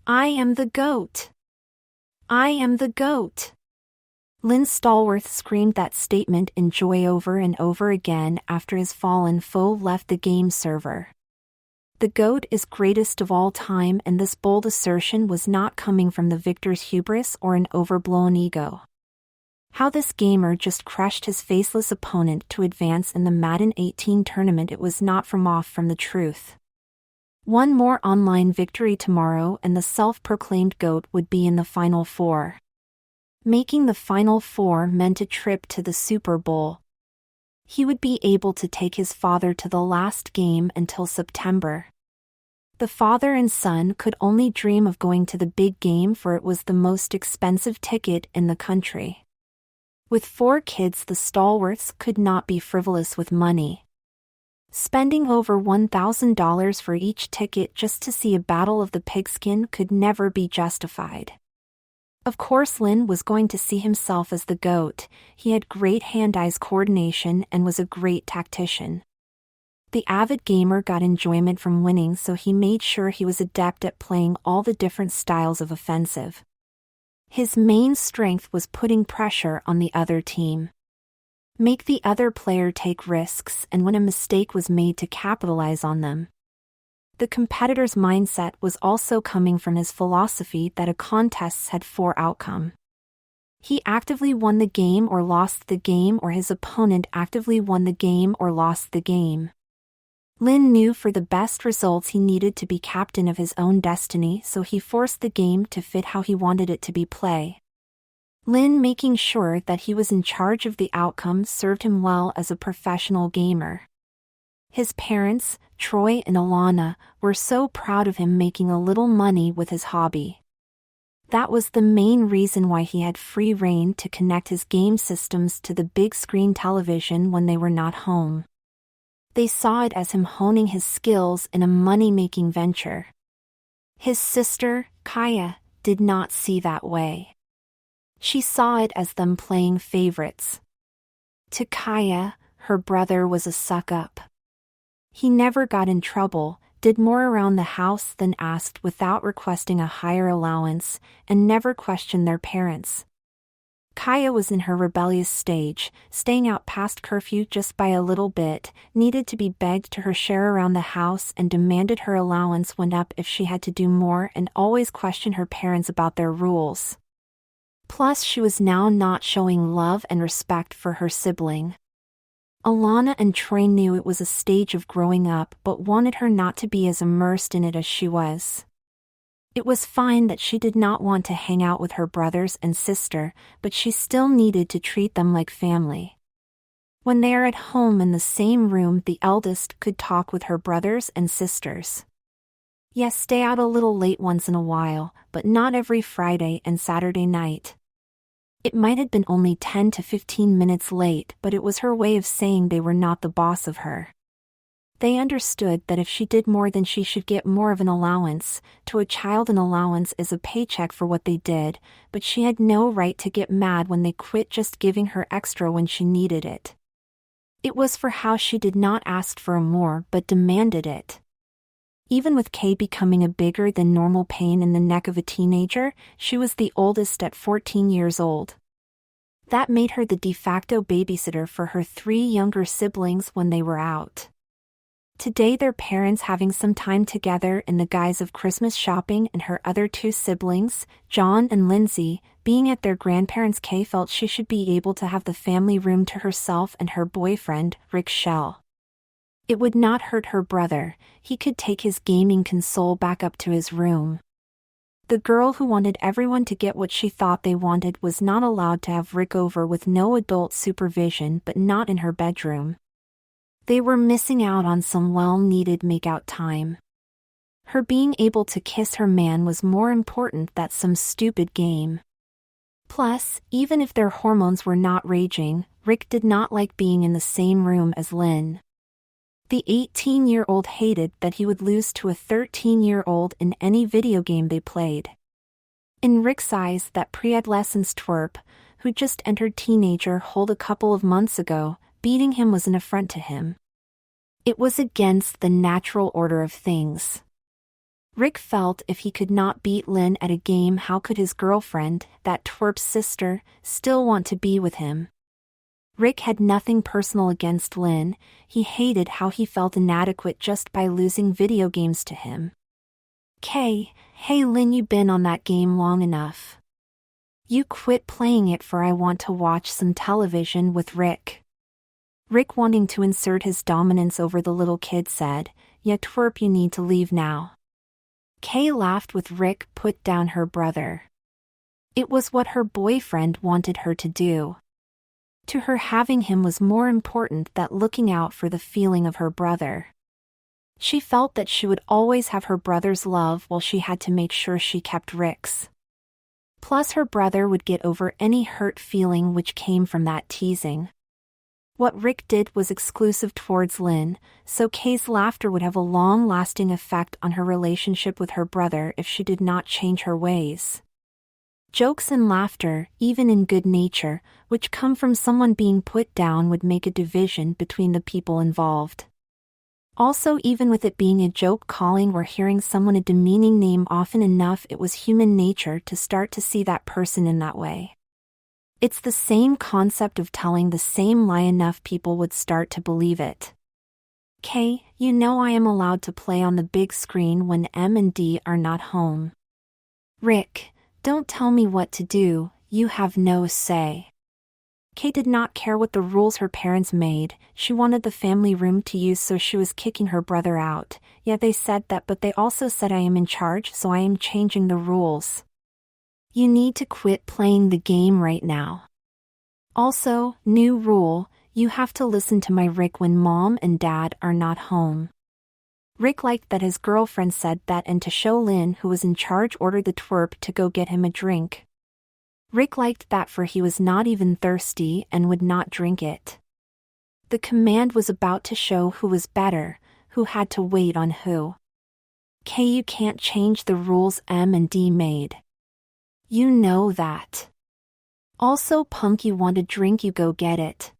I am the goat. I am the goat. Lynn Stallworth screamed that statement in joy over and over again after his fallen foe left the game server. The GOAT is greatest of all time, and this bold assertion was not coming from the victor's hubris or an overblown ego. How this gamer just crushed his faceless opponent to advance in the Madden 18 tournament, it was not off from the truth. One more online victory tomorrow and the self-proclaimed GOAT would be in the Final Four. Making the Final Four meant a trip to the Super Bowl. He would be able to take his father to the last game until September. The father and son could only dream of going to the big game, for it was the most expensive ticket in the country. With 4 kids, the Stallworths could not be frivolous with money. Spending over $1,000 for each ticket just to see a battle of the pigskin could never be justified. Of course, Lynn was going to see himself as the GOAT. He had great hand-eye coordination and was a great tactician. The avid gamer got enjoyment from winning, so he made sure he was adept at playing all the different styles of offensive. His main strength was putting pressure on the other team. Make the other player take risks, and when a mistake was made, to capitalize on them. The competitor's mindset was also coming from his philosophy that a contest had 4 outcomes. He actively won the game or lost the game, or his opponent actively won the game or lost the game. Lynn knew for the best results he needed to be captain of his own destiny, so he forced the game to fit how he wanted it to be played. Lynn making sure that he was in charge of the outcome served him well as a professional gamer. His parents, Troy and Alana, were so proud of him making a little money with his hobby. That was the main reason why he had free rein to connect his game systems to the big screen television when they were not home. They saw it as him honing his skills in a money-making venture. His sister, Kaya, did not see that way. She saw it as them playing favorites. To Kaya, her brother was a suck-up. He never got in trouble, did more around the house than asked without requesting a higher allowance, and never questioned their parents. Kaya was in her rebellious stage, staying out past curfew just by a little bit, needed to be begged to her share around the house, and demanded her allowance went up if she had to do more, and always questioned her parents about their rules. Plus, she was now not showing love and respect for her sibling. Alana and Troy knew it was a stage of growing up, but wanted her not to be as immersed in it as she was. It was fine that she did not want to hang out with her brothers and sister, but she still needed to treat them like family. When they are at home in the same room, the eldest could talk with her brothers and sisters. Yes, stay out a little late once in a while, but not every Friday and Saturday night. It might have been only 10 to 15 minutes late, but it was her way of saying they were not the boss of her. They understood that if she did more, then she should get more of an allowance. To a child, an allowance is a paycheck for what they did, but she had no right to get mad when they quit just giving her extra when she needed it. It was for how she did not ask for more but demanded it. Even with Kay becoming a bigger than normal pain in the neck of a teenager, she was the oldest at 14 years old. That made her the de facto babysitter for her 3 younger siblings when they were out. Today, their parents having some time together in the guise of Christmas shopping, and her other 2 siblings, John and Lindsay, being at their grandparents'. Kay felt she should be able to have the family room to herself and her boyfriend, Rick Shell. It would not hurt her brother, he could take his gaming console back up to his room. The girl who wanted everyone to get what she thought they wanted was not allowed to have Rick over with no adult supervision, but not in her bedroom. They were missing out on some well-needed make-out time. Her being able to kiss her man was more important than some stupid game. Plus, even if their hormones were not raging, Rick did not like being in the same room as Lynn. The 18-year-old hated that he would lose to a 13-year-old in any video game they played. In Rick's eyes, that pre-adolescence twerp, who just entered teenagerhood a couple of months ago, beating him was an affront to him. It was against the natural order of things. Rick felt if he could not beat Lynn at a game, how could his girlfriend, that twerp's sister, still want to be with him? Rick had nothing personal against Lynn, he hated how he felt inadequate just by losing video games to him. Hey Lynn, you been on that game long enough. You quit playing it for I want to watch some television with Rick. Rick, wanting to insert his dominance over the little kid, said, "Yeah, twerp, you need to leave now." Kay laughed with Rick put down her brother. It was what her boyfriend wanted her to do. To her, having him was more important than looking out for the feeling of her brother. She felt that she would always have her brother's love while she had to make sure she kept Rick's. Plus her brother would get over any hurt feeling which came from that teasing. What Rick did was exclusive towards Lynn, so Kay's laughter would have a long-lasting effect on her relationship with her brother if she did not change her ways. Jokes and laughter, even in good nature, which come from someone being put down, would make a division between the people involved. Also, even with it being a joke, calling or hearing someone a demeaning name often enough, it was human nature to start to see that person in that way. It's the same concept of telling the same lie enough people would start to believe it. Kay, you know I am allowed to play on the big screen when M and D are not home. Rick, don't tell me what to do, you have no say. Kay did not care what the rules her parents made, she wanted the family room to use, so she was kicking her brother out. Yeah, they said that, but they also said I am in charge, so I am changing the rules. You need to quit playing the game right now. Also, new rule, you have to listen to my Rick when mom and dad are not home. Rick liked that his girlfriend said that, and to show Lynn, who was in charge, ordered the twerp to go get him a drink. Rick liked that, for he was not even thirsty and would not drink it. The command was about to show who was better, who had to wait on who. Kay, you can't change the rules M and D made. You know that. Also, punk, you want a drink, you go get it.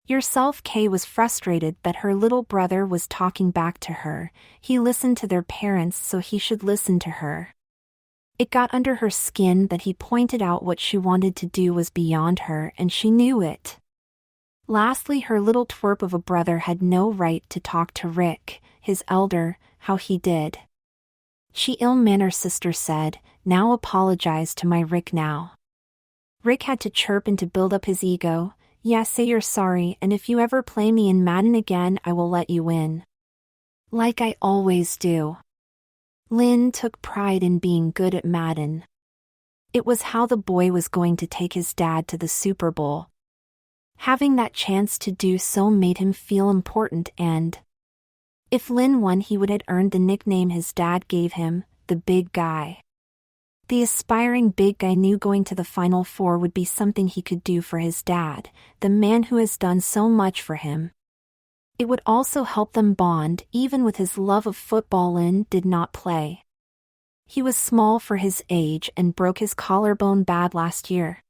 Yourself. Kay was frustrated that her little brother was talking back to her. He listened to their parents, so he should listen to her. It got under her skin that he pointed out what she wanted to do was beyond her, and she knew it. Lastly, her little twerp of a brother had no right to talk to Rick, his elder, how he did. She ill-mannered sister said, "Now apologize to my Rick now." Rick had to chirp in to build up his ego. "Yeah, say you're sorry, and if you ever play me in Madden again, I will let you win. Like I always do." Lynn took pride in being good at Madden. It was how the boy was going to take his dad to the Super Bowl. Having that chance to do so made him feel important, and if Lynn won, he would have earned the nickname his dad gave him, the big guy. The aspiring big guy knew going to the Final Four would be something he could do for his dad, the man who has done so much for him. It would also help them bond. Even with his love of football, Lynn did not play. He was small for his age and broke his collarbone bad last year.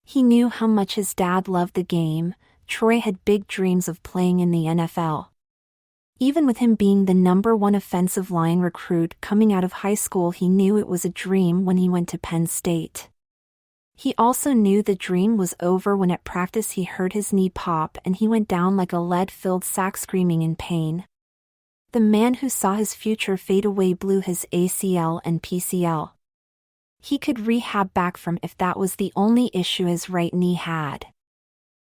He knew how much his dad loved the game. Troy had big dreams of playing in the NFL. Even with him being the #1 offensive line recruit coming out of high school, he knew it was a dream when he went to Penn State. He also knew the dream was over when at practice he heard his knee pop and he went down like a lead-filled sack, screaming in pain. The man who saw his future fade away blew his ACL and PCL. He could rehab back from if that was the only issue his right knee had.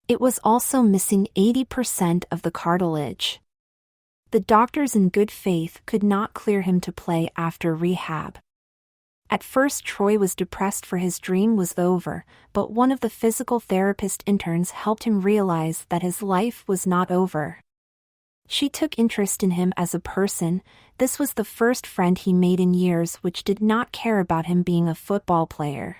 It was also missing 80% of the cartilage. The doctors in good faith could not clear him to play after rehab. At first Troy was depressed, for his dream was over, but one of the physical therapist interns helped him realize that his life was not over. She took interest in him as a person. This was the first friend he made in years which did not care about him being a football player.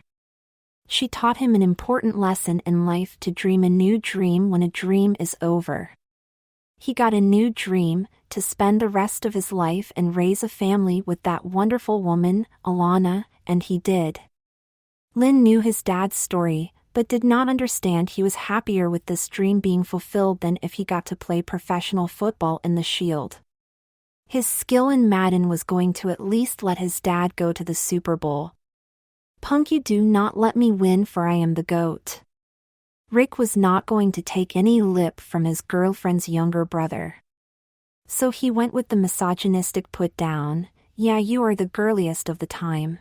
She taught him an important lesson in life: to dream a new dream when a dream is over. He got a new dream, to spend the rest of his life and raise a family with that wonderful woman, Alana, and he did. Lynn knew his dad's story, but did not understand he was happier with this dream being fulfilled than if he got to play professional football in the Shield. His skill in Madden was going to at least let his dad go to the Super Bowl. "Punk, you do not let me win, for I am the GOAT." Rick was not going to take any lip from his girlfriend's younger brother. So he went with the misogynistic put down, "Yeah, you are the girliest of the time.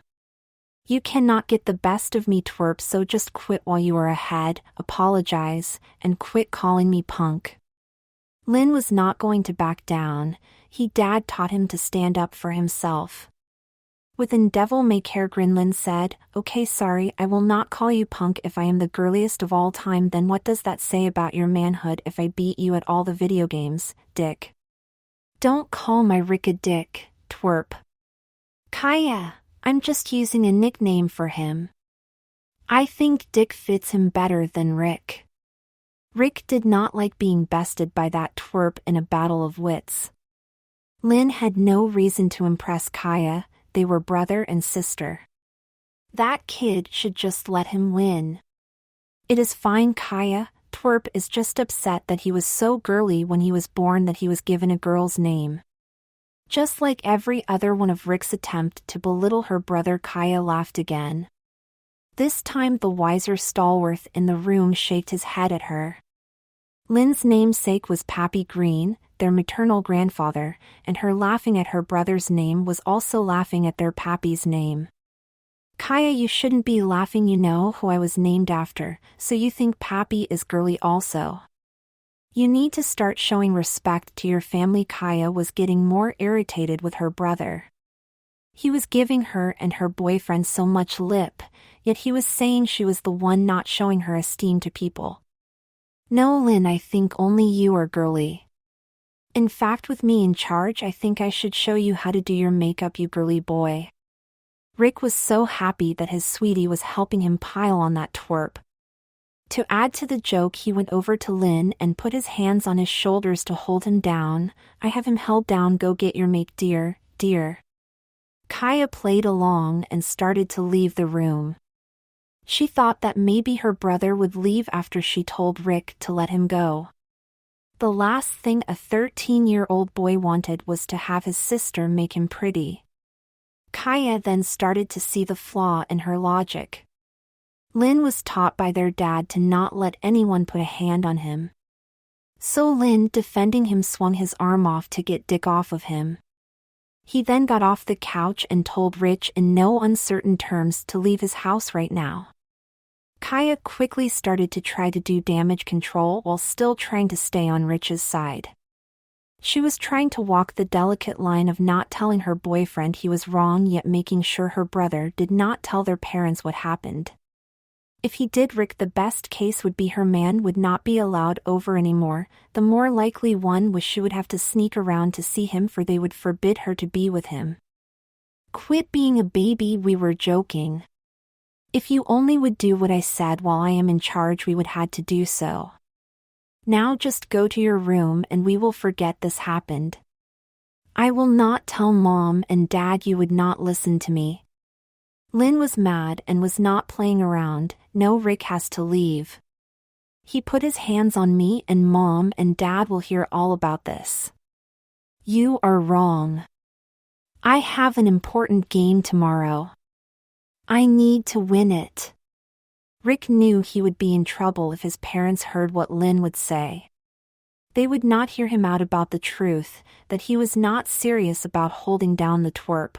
You cannot get the best of me, twerp, so just quit while you are ahead, apologize, and quit calling me punk." Lynn was not going to back down. Dad taught him to stand up for himself. With an devil-may-care grin, Lynn said, "Okay, sorry, I will not call you punk if I am the girliest of all time. Then what does that say about your manhood if I beat you at all the video games, dick?" "Don't call my Rick a dick, twerp." "Kaya, I'm just using a nickname for him. I think Dick fits him better than Rick." Rick did not like being bested by that twerp in a battle of wits. Lynn had no reason to impress Kaya. They were brother and sister. That kid should just let him win. "It is fine, Kaya. Twerp is just upset that he was so girly when he was born that he was given a girl's name." Just like every other one of Rick's attempt to belittle her brother, Kaya laughed again. This time the wiser stalwart in the room shaked his head at her. Lynn's namesake was Pappy Green, their maternal grandfather, and her laughing at her brother's name was also laughing at their Pappy's name. "Kaya, you shouldn't be laughing, you know who I was named after, so you think Pappy is girly also. You need to start showing respect to your family." Kaya was getting more irritated with her brother. He was giving her and her boyfriend so much lip, yet he was saying she was the one not showing her esteem to people. "No, Lynn, I think only you are girly. In fact, with me in charge, I think I should show you how to do your makeup, you girly boy." Rick was so happy that his sweetie was helping him pile on that twerp. To add to the joke, he went over to Lynn and put his hands on his shoulders to hold him down. "I have him held down, go get your make, dear, dear." Kaya played along and started to leave the room. She thought that maybe her brother would leave after she told Rick to let him go. The last thing a 13-year-old boy wanted was to have his sister make him pretty. Kaya then started to see the flaw in her logic. Lynn was taught by their dad to not let anyone put a hand on him. So Lynn, defending him, swung his arm off to get Dick off of him. He then got off the couch and told Rich in no uncertain terms to leave his house right now. Kaya quickly started to try to do damage control while still trying to stay on Rich's side. She was trying to walk the delicate line of not telling her boyfriend he was wrong yet making sure her brother did not tell their parents what happened. If he did, Rick, the best case would be her man would not be allowed over anymore. The more likely one was she would have to sneak around to see him, for they would forbid her to be with him. "Quit being a baby, we were joking. If you only would do what I said while I am in charge, we would had to do so. Now just go to your room and we will forget this happened. I will not tell Mom and Dad, you would not listen to me." Lynn was mad and was not playing around. "No, Rick has to leave. He put his hands on me and Mom and Dad will hear all about this." "You are wrong. I have an important game tomorrow. I need to win it." Rick knew he would be in trouble if his parents heard what Lynn would say. They would not hear him out about the truth, that he was not serious about holding down the twerp.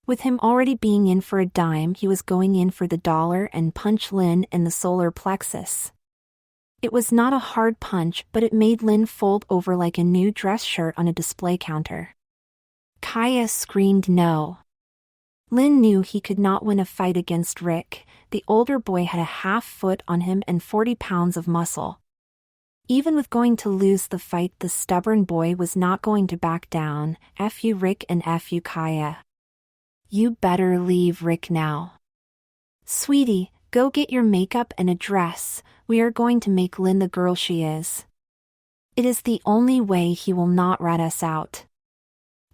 With him already being in for a dime, he was going in for the dollar and punch Lynn in the solar plexus. It was not a hard punch, but it made Lynn fold over like a new dress shirt on a display counter. Kaya screamed no. Lynn knew he could not win a fight against Rick. The older boy had a half foot on him and 40 pounds of muscle. Even with going to lose the fight, the stubborn boy was not going to back down. "F you, Rick, and F you, Kaya. You better leave Rick now. Sweetie, go get your makeup and a dress. We are going to make Lynn the girl she is. It is the only way he will not rat us out.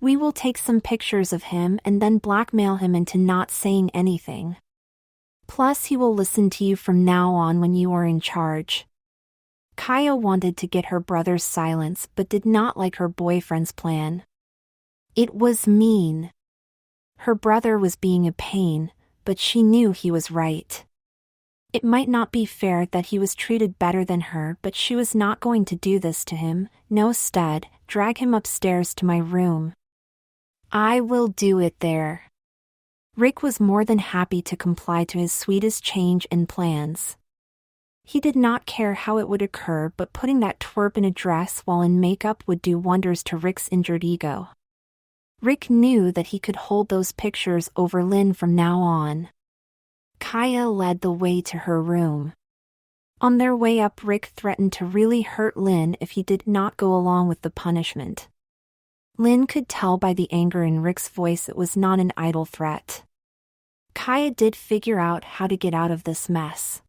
We will take some pictures of him and then blackmail him into not saying anything. Plus he will listen to you from now on when you are in charge." Kaya wanted to get her brother's silence but did not like her boyfriend's plan. It was mean. Her brother was being a pain, but she knew he was right. It might not be fair that he was treated better than her, but she was not going to do this to him. No, stud, drag him upstairs to my room. I will do it there. Rick was more than happy to comply to his sweetest change in plans. He did not care how it would occur, but putting that twerp in a dress while in makeup would do wonders to Rick's injured ego. Rick knew that he could hold those pictures over Lynn from now on. Kaya led the way to her room. On their way up, Rick threatened to really hurt Lynn if he did not go along with the punishment. Lynn could tell by the anger in Rick's voice it was not an idle threat. Kaya did figure out how to get out of this mess.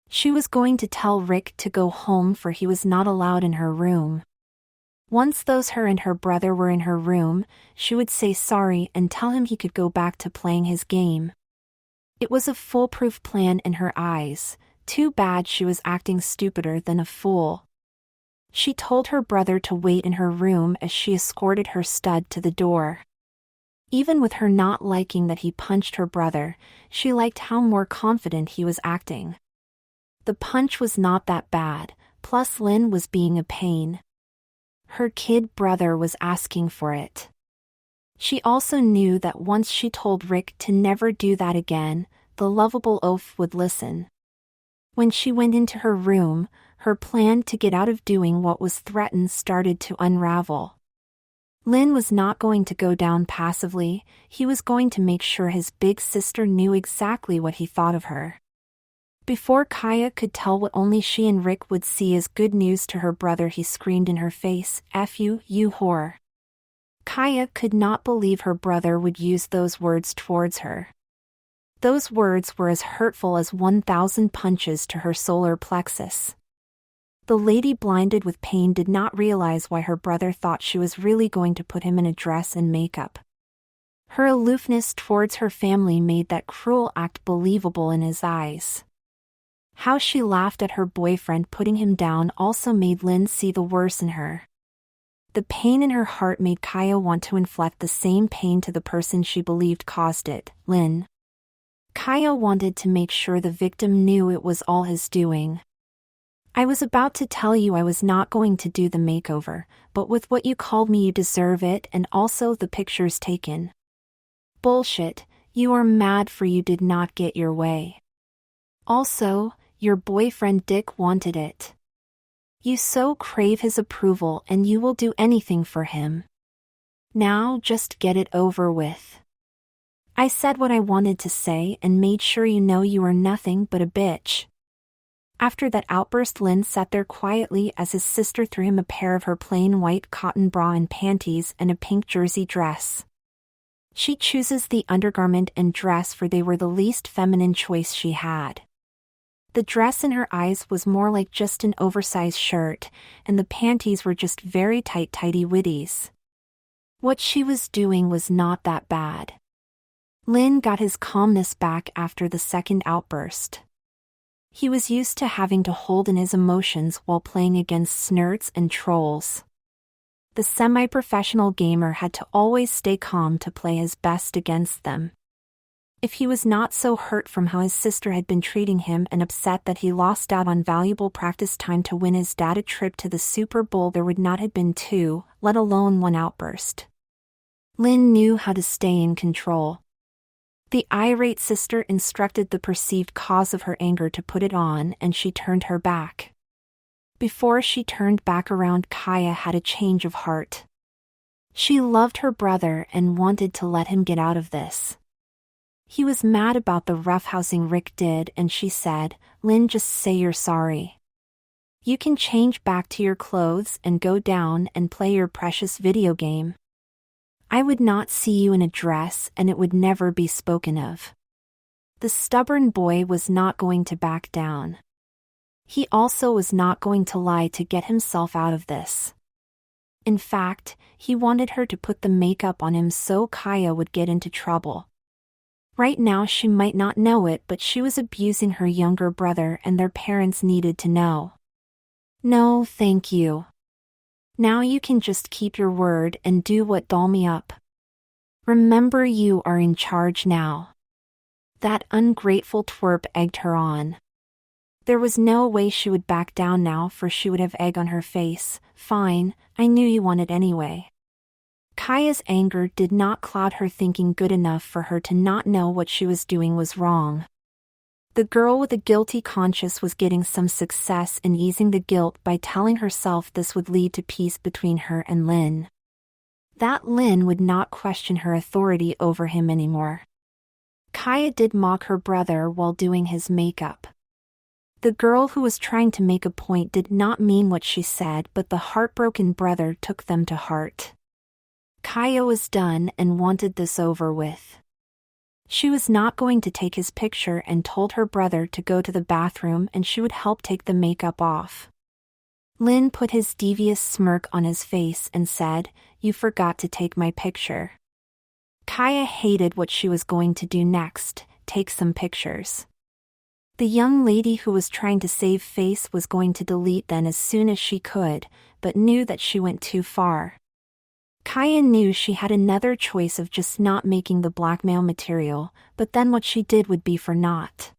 She was going to tell Rick to go home, for he was not allowed in her room. Once her and her brother were in her room, she would say sorry and tell him he could go back to playing his game. It was a foolproof plan in her eyes. Too bad she was acting stupider than a fool. She told her brother to wait in her room as she escorted her stud to the door. Even with her not liking that he punched her brother, she liked how more confident he was acting. The punch was not that bad, plus Lynn was being a pain. Her kid brother was asking for it. She also knew that once she told Rick to never do that again, the lovable oaf would listen. When she went into her room, her plan to get out of doing what was threatened started to unravel. Lynn was not going to go down passively. He was going to make sure his big sister knew exactly what he thought of her. Before Kaya could tell what only she and Rick would see as good news to her brother, he screamed in her face, "F you, you whore." Kaya could not believe her brother would use those words towards her. Those words were as hurtful as 1,000 punches to her solar plexus. The lady, blinded with pain, did not realize why her brother thought she was really going to put him in a dress and makeup. Her aloofness towards her family made that cruel act believable in his eyes. How she laughed at her boyfriend putting him down also made Lynn see the worst in her. The pain in her heart made Kaya want to inflict the same pain to the person she believed caused it, Lynn. Kaya wanted to make sure the victim knew it was all his doing. I was about to tell you I was not going to do the makeover, but with what you called me you deserve it, and also the pictures taken. Bullshit, you are mad for you did not get your way. Also, your boyfriend Dick wanted it. You so crave his approval and you will do anything for him. Now just get it over with. I said what I wanted to say and made sure you know you are nothing but a bitch. After that outburst, Lynn sat there quietly as his sister threw him a pair of her plain white cotton bra and panties and a pink jersey dress. She chooses the undergarment and dress, for they were the least feminine choice she had. The dress in her eyes was more like just an oversized shirt, and the panties were just very tight tidy widdies. What she was doing was not that bad. Lynn got his calmness back after the second outburst. He was used to having to hold in his emotions while playing against snurts and trolls. The semi-professional gamer had to always stay calm to play his best against them. If he was not so hurt from how his sister had been treating him and upset that he lost out on valuable practice time to win his dad a trip to the Super Bowl, there would not have been two, let alone one outburst. Lynn knew how to stay in control. The irate sister instructed the perceived cause of her anger to put it on, and she turned her back. Before she turned back around, Kaya had a change of heart. She loved her brother and wanted to let him get out of this. He was mad about the roughhousing Rick did, and she said, "Lynn, just say you're sorry. You can change back to your clothes and go down and play your precious video game. I would not see you in a dress, and it would never be spoken of." The stubborn boy was not going to back down. He also was not going to lie to get himself out of this. In fact, he wanted her to put the makeup on him so Kaya would get into trouble. Right now she might not know it, but she was abusing her younger brother, and their parents needed to know. No, thank you. Now you can just keep your word and do what doll me up. Remember, you are in charge now. That ungrateful twerp egged her on. There was no way she would back down now, for she would have egg on her face. Fine, I knew you wanted anyway. Kaya's anger did not cloud her thinking good enough for her to not know what she was doing was wrong. The girl with a guilty conscience was getting some success in easing the guilt by telling herself this would lead to peace between her and Lynn. That Lynn would not question her authority over him anymore. Kaya did mock her brother while doing his makeup. The girl who was trying to make a point did not mean what she said, but the heartbroken brother took them to heart. Kaya was done and wanted this over with. She was not going to take his picture and told her brother to go to the bathroom and she would help take the makeup off. Lynn put his devious smirk on his face and said, "You forgot to take my picture." Kaya hated what she was going to do next, take some pictures. The young lady who was trying to save face was going to delete them as soon as she could, but knew that she went too far. Kaya knew she had another choice of just not making the blackmail material, but then what she did would be for naught.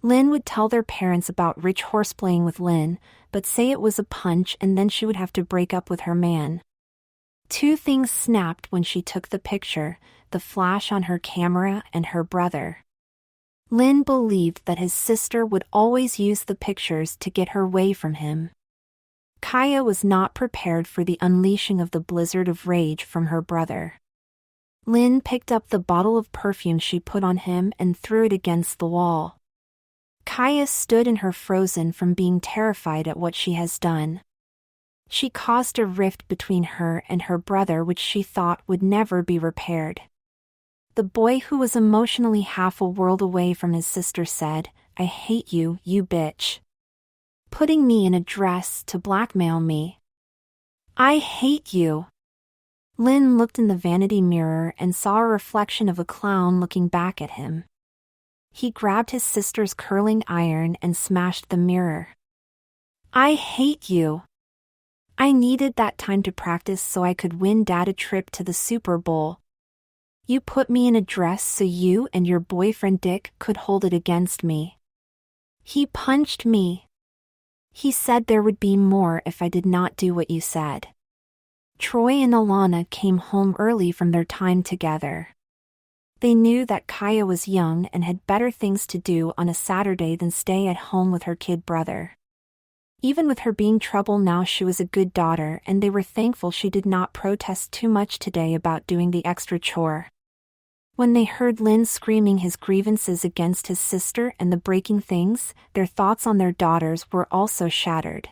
Lynn would tell their parents about Rich horseplaying with Lynn, but say it was a punch and then she would have to break up with her man. Two things snapped when she took the picture, the flash on her camera and her brother. Lynn believed that his sister would always use the pictures to get her way from him. Kaya was not prepared for the unleashing of the blizzard of rage from her brother. Lynn picked up the bottle of perfume she put on him and threw it against the wall. Kaya stood in her frozen from being terrified at what she has done. She caused a rift between her and her brother which she thought would never be repaired. The boy, who was emotionally half a world away from his sister, said, "I hate you, you bitch. Putting me in a dress to blackmail me. I hate you." Lynn looked in the vanity mirror and saw a reflection of a clown looking back at him. He grabbed his sister's curling iron and smashed the mirror. "I hate you. I needed that time to practice so I could win Dad a trip to the Super Bowl. You put me in a dress so you and your boyfriend Dick could hold it against me. He punched me. He said there would be more if I did not do what you said." Troy and Alana came home early from their time together. They knew that Kaya was young and had better things to do on a Saturday than stay at home with her kid brother. Even with her being trouble now, she was a good daughter, and they were thankful she did not protest too much today about doing the extra chore. When they heard Lynn screaming his grievances against his sister and the breaking things, their thoughts on their daughters were also shattered.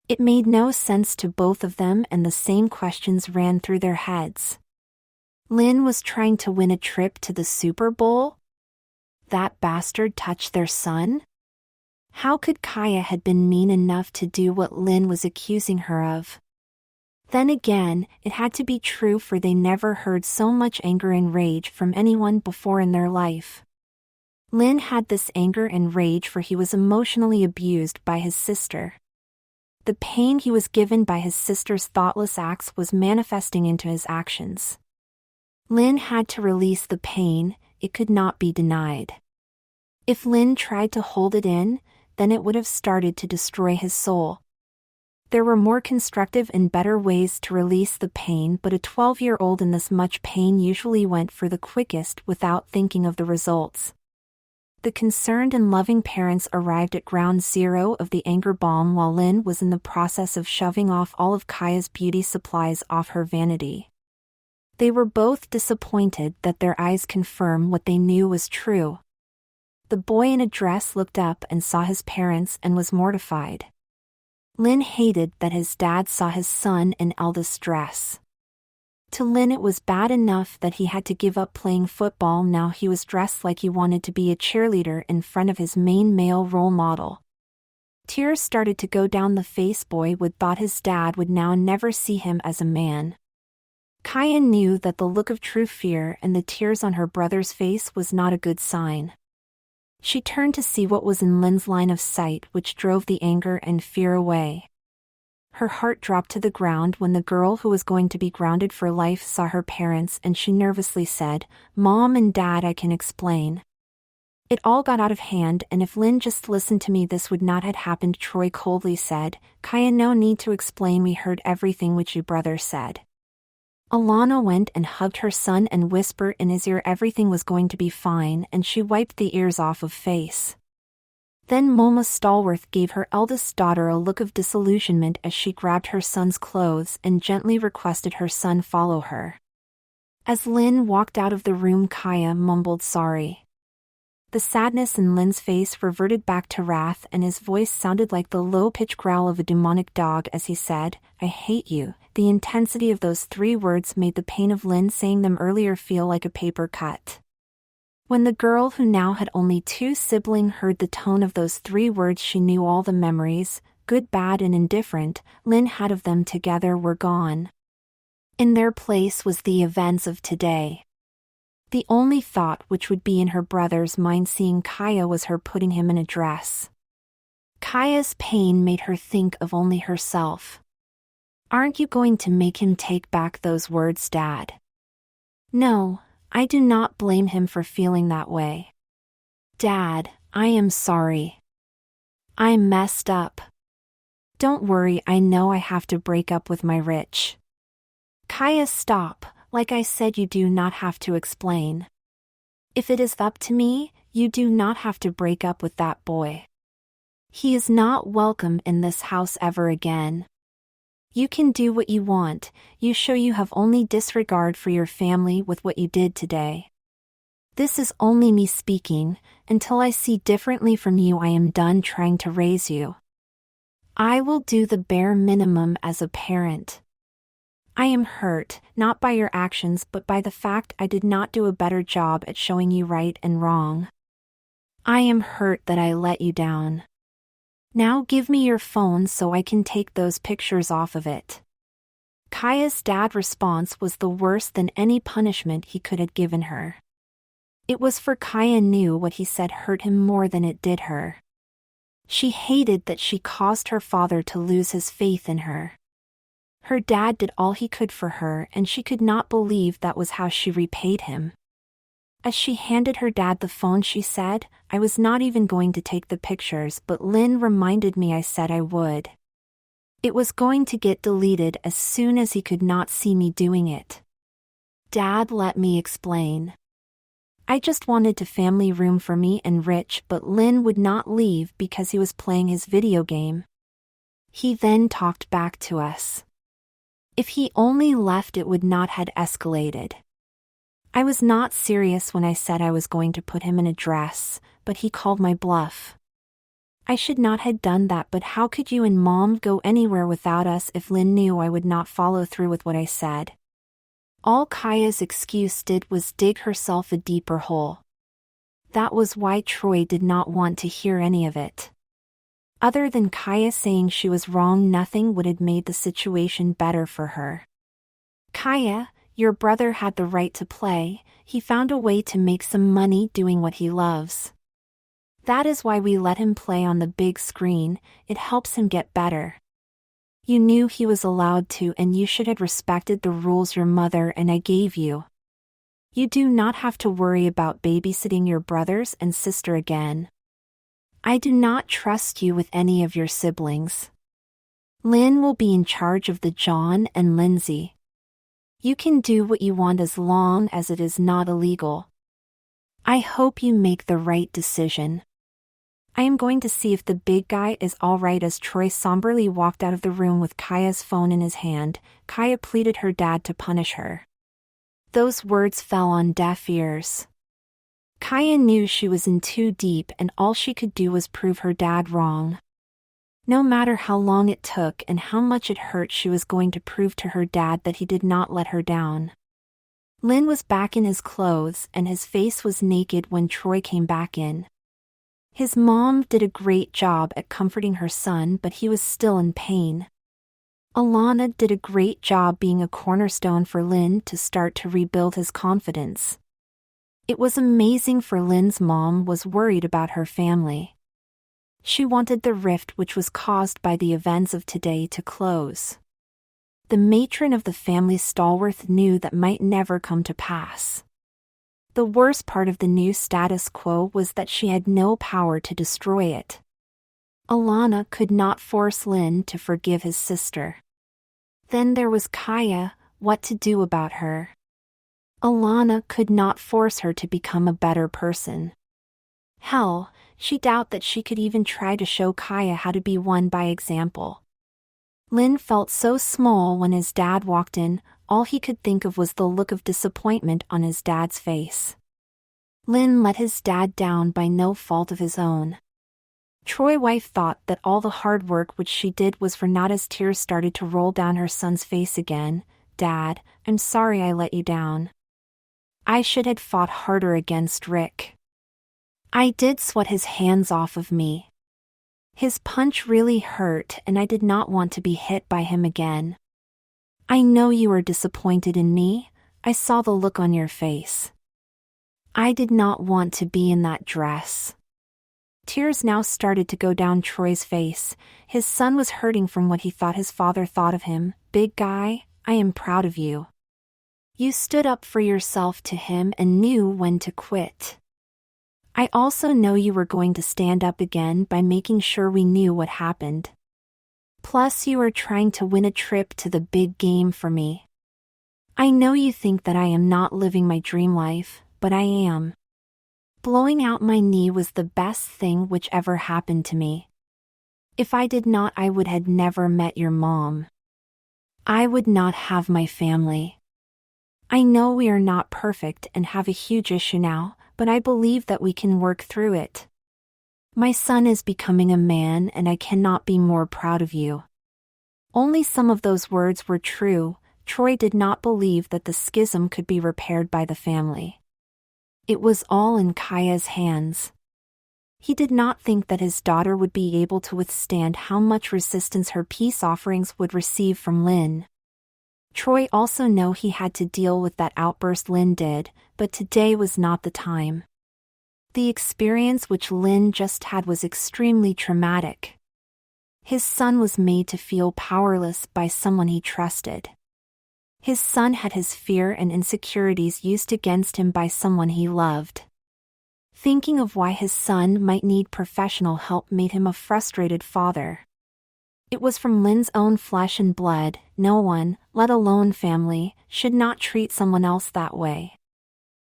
It made no sense to both of them, and the same questions ran through their heads. Lynn was trying to win a trip to the Super Bowl? That bastard touched their son? How could Kaya had been mean enough to do what Lynn was accusing her of? Then again, it had to be true, for they never heard so much anger and rage from anyone before in their life. Lynn had this anger and rage for he was emotionally abused by his sister. The pain he was given by his sister's thoughtless acts was manifesting into his actions. Lynn had to release the pain, it could not be denied. If Lynn tried to hold it in, then it would have started to destroy his soul. There were more constructive and better ways to release the pain, but a 12-year-old in this much pain usually went for the quickest without thinking of the results. The concerned and loving parents arrived at ground zero of the anger bomb while Lynn was in the process of shoving off all of Kaya's beauty supplies off her vanity. They were both disappointed that their eyes confirmed what they knew was true. The boy in a dress looked up and saw his parents and was mortified. Lynn hated that his dad saw his son in eldest dress. To Lynn it was bad enough that he had to give up playing football. Now he was dressed like he wanted to be a cheerleader in front of his main male role model. Tears started to go down the face. Boy would thought his dad would now never see him as a man. Kaya knew that the look of true fear and the tears on her brother's face was not a good sign. She turned to see what was in Lynn's line of sight, which drove the anger and fear away. Her heart dropped to the ground when the girl who was going to be grounded for life saw her parents, and she nervously said, "Mom and Dad, I can explain." It all got out of hand, and if Lynn just listened to me, this would not have happened, Troy coldly said. "Kaya, no need to explain, we heard everything which your brother said." Alana went and hugged her son and whispered in his ear everything was going to be fine, and she wiped the ears off of face. Then Moma Stallworth gave her eldest daughter a look of disillusionment as she grabbed her son's clothes and gently requested her son follow her. As Lynn walked out of the room, Kaya mumbled sorry. The sadness in Lynn's face reverted back to wrath, and his voice sounded like the low-pitched growl of a demonic dog as he said, "I hate you." The intensity of those 3 words made the pain of Lynn saying them earlier feel like a paper cut. When the girl who now had only 2 siblings heard the tone of those 3 words, she knew all the memories, good, bad, and indifferent, Lynn had of them together were gone. In their place was the events of today. The only thought which would be in her brother's mind seeing Kaya was her putting him in a dress. Kaya's pain made her think of only herself. "Aren't you going to make him take back those words, Dad?" "No, I do not blame him for feeling that way. Dad, I am sorry. I messed up. Don't worry, I know I have to break up with my Rich." "Kaya, stop. Like I said, you do not have to explain. If it is up to me, you do not have to break up with that boy. He is not welcome in this house ever again. You can do what you want, you show you have only disregard for your family with what you did today. This is only me speaking. Until I see differently from you, I am done trying to raise you. I will do the bare minimum as a parent. I am hurt, not by your actions but by the fact I did not do a better job at showing you right and wrong. I am hurt that I let you down. Now give me your phone so I can take those pictures off of it." Kaya's dad's response was the worst than any punishment he could have given her. It was for Kaya knew what he said hurt him more than it did her. She hated that she caused her father to lose his faith in her. Her dad did all he could for her, and she could not believe that was how she repaid him. As she handed her dad the phone, she said, "I was not even going to take the pictures, but Lynn reminded me I said I would. It was going to get deleted as soon as he could not see me doing it. Dad, let me explain. I just wanted to family room for me and Rich, but Lynn would not leave because he was playing his video game. He then talked back to us. If he only left, it would not have escalated. I was not serious when I said I was going to put him in a dress, but he called my bluff. I should not have done that, but how could you and Mom go anywhere without us if Lynn knew I would not follow through with what I said?" All Kaya's excuse did was dig herself a deeper hole. That was why Troy did not want to hear any of it. Other than Kaya saying she was wrong, nothing would have made the situation better for her. "Kaya, your brother had the right to play. He found a way to make some money doing what he loves. That is why we let him play on the big screen. It helps him get better. You knew he was allowed to, and you should have respected the rules your mother and I gave you. You do not have to worry about babysitting your brothers and sister again. I do not trust you with any of your siblings. Lynn will be in charge of the John and Lindsay. You can do what you want as long as it is not illegal. I hope you make the right decision. I am going to see if the big guy is all right." As Troy somberly walked out of the room with Kaya's phone in his hand, Kaya pleaded her dad to punish her. Those words fell on deaf ears. Kaya knew she was in too deep, and all she could do was prove her dad wrong. No matter how long it took and how much it hurt, she was going to prove to her dad that he did not let her down. Lynn was back in his clothes, and his face was naked when Troy came back in. His mom did a great job at comforting her son, but he was still in pain. Alana did a great job being a cornerstone for Lynn to start to rebuild his confidence. It was amazing, for Lynn's mom was worried about her family. She wanted the rift which was caused by the events of today to close. The matron of the family stalwart knew that might never come to pass. The worst part of the new status quo was that she had no power to destroy it. Alana could not force Lynn to forgive his sister. Then there was Kaya, what to do about her? Alana could not force her to become a better person. Hell, she doubted that she could even try to show Kaya how to be one by example. Lynn felt so small when his dad walked in, all he could think of was the look of disappointment on his dad's face. Lynn let his dad down by no fault of his own. Troy's wife thought that all the hard work which she did was for naught as tears started to roll down her son's face again. Dad, I'm sorry I let you down. I should have fought harder against Rick. I did swat his hands off of me. His punch really hurt and I did not want to be hit by him again. I know you are disappointed in me, I saw the look on your face. I did not want to be in that dress. Tears now started to go down Troy's face. His son was hurting from what he thought his father thought of him. Big guy, I am proud of you. You stood up for yourself to him and knew when to quit. I also know you were going to stand up again by making sure we knew what happened. Plus you are trying to win a trip to the big game for me. I know you think that I am not living my dream life, but I am. Blowing out my knee was the best thing which ever happened to me. If I did not, I would have never met your mom. I would not have my family. I know we are not perfect and have a huge issue now, but I believe that we can work through it. My son is becoming a man and I cannot be more proud of you. Only some of those words were true. Troy did not believe that the schism could be repaired by the family. It was all in Kaya's hands. He did not think that his daughter would be able to withstand how much resistance her peace offerings would receive from Lynn. Troy also knew he had to deal with that outburst Lynn did, but today was not the time. The experience which Lynn just had was extremely traumatic. His son was made to feel powerless by someone he trusted. His son had his fear and insecurities used against him by someone he loved. Thinking of why his son might need professional help made him a frustrated father. It was from Lynn's own flesh and blood. No one, let alone family, should not treat someone else that way.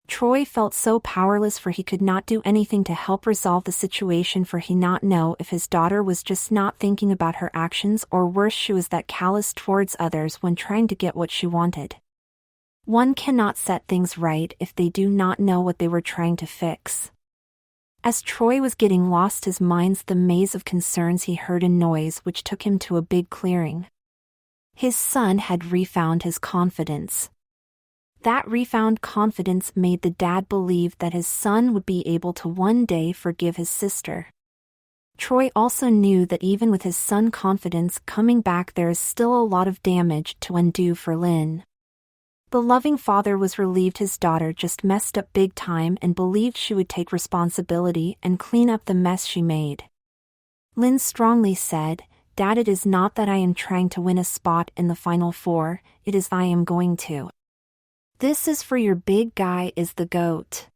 Troy felt so powerless for he could not do anything to help resolve the situation, for he not know if his daughter was just not thinking about her actions or worse she was that callous towards others when trying to get what she wanted. One cannot set things right if they do not know what they were trying to fix. As Troy was getting lost his mind's the maze of concerns, he heard a noise which took him to a big clearing. His son had refound his confidence. That refound confidence made the dad believe that his son would be able to one day forgive his sister. Troy also knew that even with his son's confidence coming back, there is still a lot of damage to undo for Lynn. The loving father was relieved his daughter just messed up big time and believed she would take responsibility and clean up the mess she made. Lynn strongly said, "Dad, it is not that I am trying to win a spot in the Final Four, it is I am going to. This is for your big guy is the GOAT."